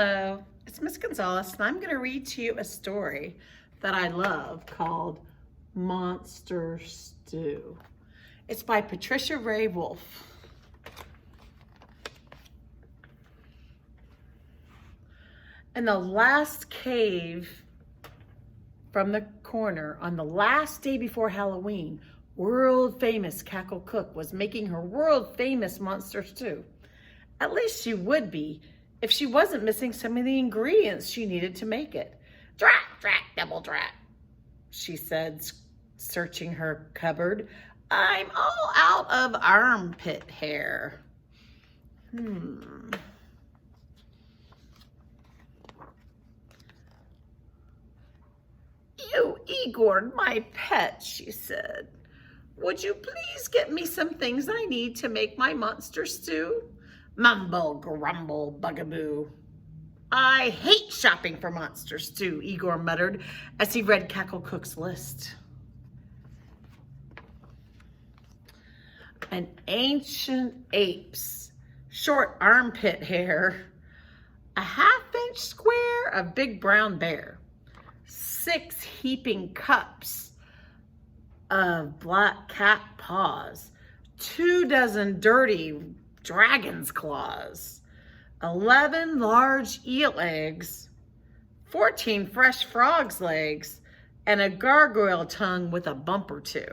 Hello, it's Miss Gonzalez, and I'm going to read to you a story that I love called Monster Stew. It's by Patricia Ray Wolf. In the last cave from the corner, on the last day before Halloween, world famous Cackle Cook was making her world famous monster stew. At least she would be if she wasn't missing some of the ingredients she needed to make it. Drat, drat, double drat, she said, searching her cupboard. I'm all out of armpit hair. You, Igor, my pet, she said. Would you please get me some things I need to make my monster stew? Mumble, grumble, bugaboo. I hate shopping for monster stew, Igor muttered as he read Cackle Cook's list. An ancient ape's short armpit hair, a half-inch square of big brown bear, 6 heaping cups of black cat paws, 24 dirty dragon's claws, 11 large eel eggs, 14 fresh frog's legs, and a gargoyle tongue with a bump or two.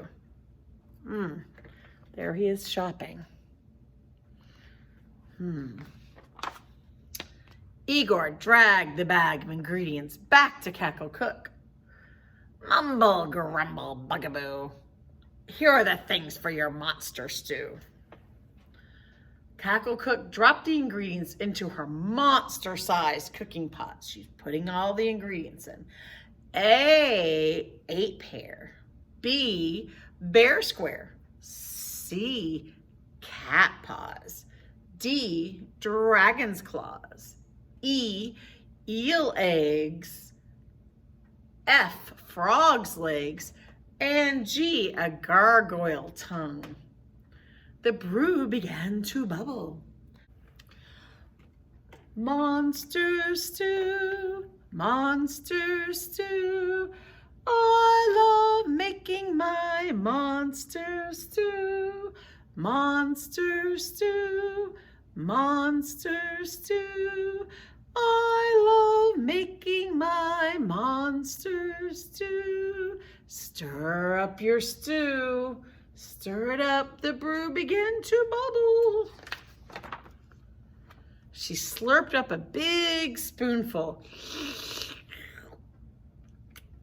There he is shopping. Igor dragged the bag of ingredients back to Cackle Cook. Mumble, grumble, bugaboo. Here are the things for your monster stew. Cackle Cook dropped the ingredients into her monster-sized cooking pot. She's putting all the ingredients in. A, ape hair. B, bear square. C, cat paws. D, dragon's claws. E, eel eggs. F, frog's legs. And G, a gargoyle tongue. The brew began to bubble. Monster stew, monster stew. I love making my monster stew. Monster stew, monster stew. I love making my monster stew. Stir up your stew. Stir it up, the brew began to bubble. She slurped up a big spoonful.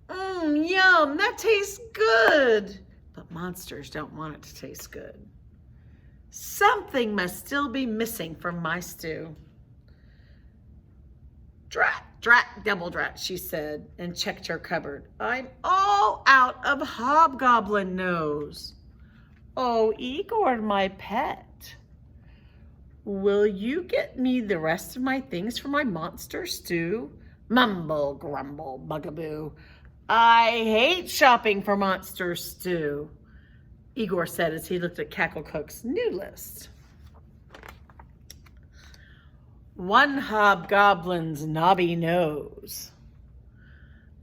Yum, that tastes good. But monsters don't want it to taste good. Something must still be missing from my stew. Drat, drat, double drat, she said, and checked her cupboard. I'm all out of hobgoblin nose. Oh, Igor, my pet, will you get me the rest of my things for my monster stew? Mumble, grumble, bugaboo. I hate shopping for monster stew, Igor said as he looked at Cackle Cook's new list. 1 hobgoblin's knobby nose,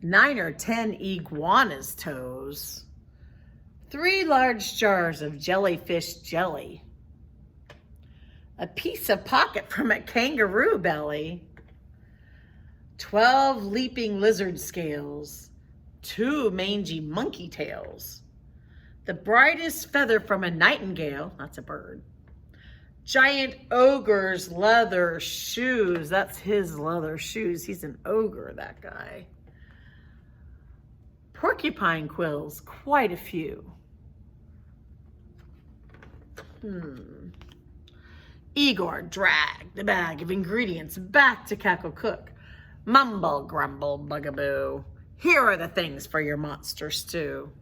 9 or 10 iguana's toes, 3 large jars of jellyfish jelly, a piece of pocket from a kangaroo belly, 12 leaping lizard scales, 2 mangy monkey tails, the brightest feather from a nightingale, that's a bird, giant ogre's leather shoes, that's his leather shoes, he's an ogre, that guy, porcupine quills, quite a few. Igor dragged the bag of ingredients back to Cackle Cook. Mumble, grumble, bugaboo. Here are the things for your monster stew.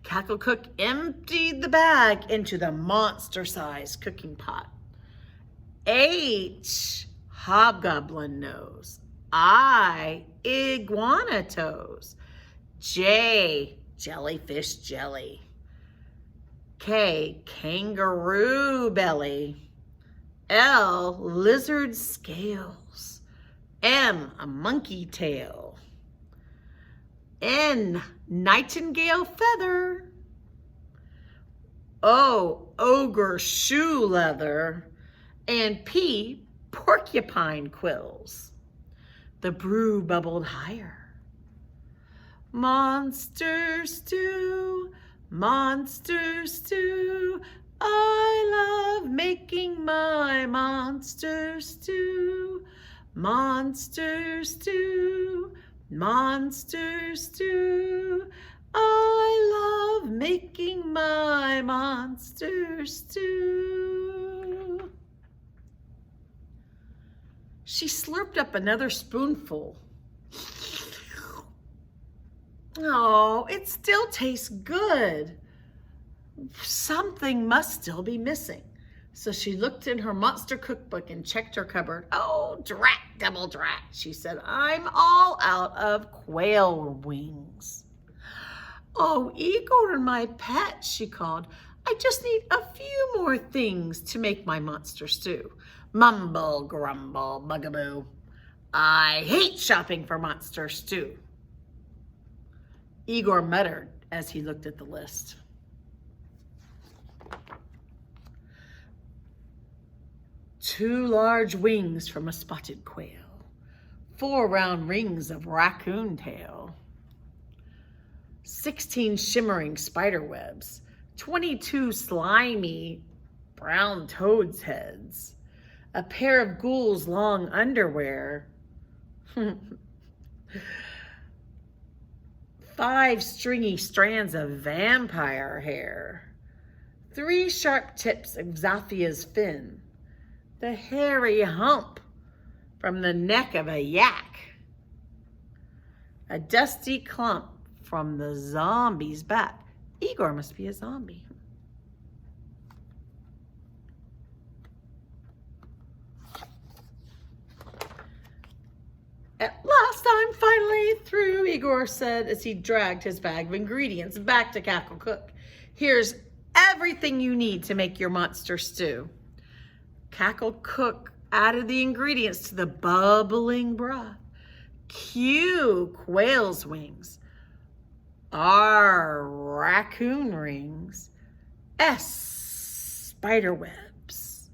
Cackle Cook emptied the bag into the monster-sized cooking pot. H, hobgoblin nose. I, iguana toes. J, jellyfish jelly. K, kangaroo belly. L, lizard scales. M, a monkey tail. N, nightingale feather. O, ogre shoe leather. And P, porcupine quills. The brew bubbled higher. Monster stew, monster stew. I love making my monster stew. Monster stew, monster stew. I love making my monster stew. She slurped up another spoonful. Oh, it still tastes good. Something must still be missing. So she looked in her monster cookbook and checked her cupboard. Oh, drat, double drat, she said. I'm all out of quail wings. Oh, Igor, my pet, she called. I just need a few more things to make my monster stew. Mumble, grumble, bugaboo. I hate shopping for monster stew. Igor muttered as he looked at the list. Two large wings from a spotted quail, 4 round rings of raccoon tail, 16 shimmering spider webs, 22 slimy brown toad's heads, a pair of ghouls' long underwear, 5 stringy strands of vampire hair, 3 sharp tips of Xathia's fin, the hairy hump from the neck of a yak, a dusty clump from the zombie's back. Igor must be a zombie. At last I'm finally through, Igor said as he dragged his bag of ingredients back to Cackle Cook. Here's everything you need to make your monster stew. Cackle Cook added the ingredients to the bubbling broth. Q, quail's wings. R, raccoon rings. S, spider webs.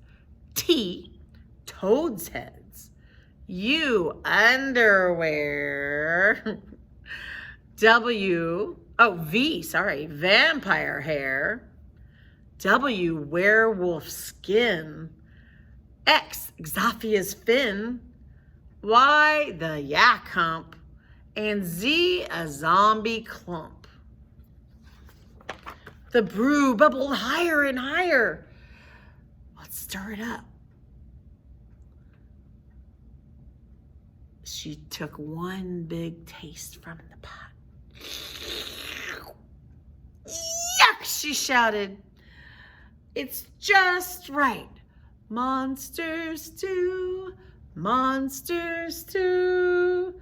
T, toad's heads. U, underwear. V, vampire hair. W, werewolf skin. X, Xathia's fin. Y, the yak hump. And Z, a zombie clump. The brew bubbled higher and higher. Let's stir it up. She took one big taste from the pot. Yuck, she shouted. It's just right. Monster stew, monster stew.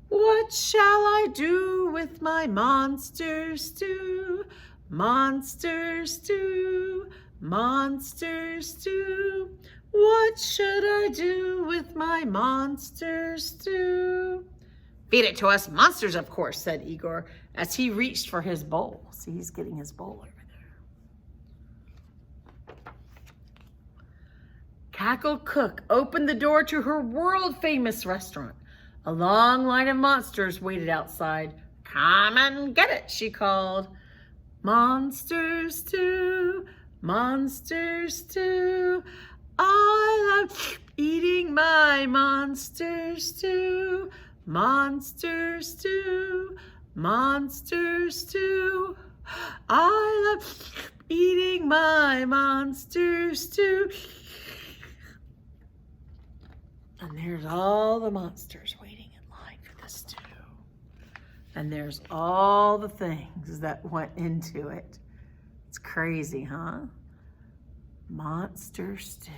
What shall I do with my monster stew? Monster stew, monster stew. What should I do with my monster stew? Feed it to us monsters, of course, said Igor as he reached for his bowl. See, he's getting his bowl over there. Cackle Cook opened the door to her world-famous restaurant. A long line of monsters waited outside. Come and get it, she called. Monster stew, monster stew. I love eating my monster stew. Monster stew, monster stew. I love eating my monster stew. And there's all the monsters waiting in line for the stew. And there's all the things that went into it. It's crazy, huh? Monster stew.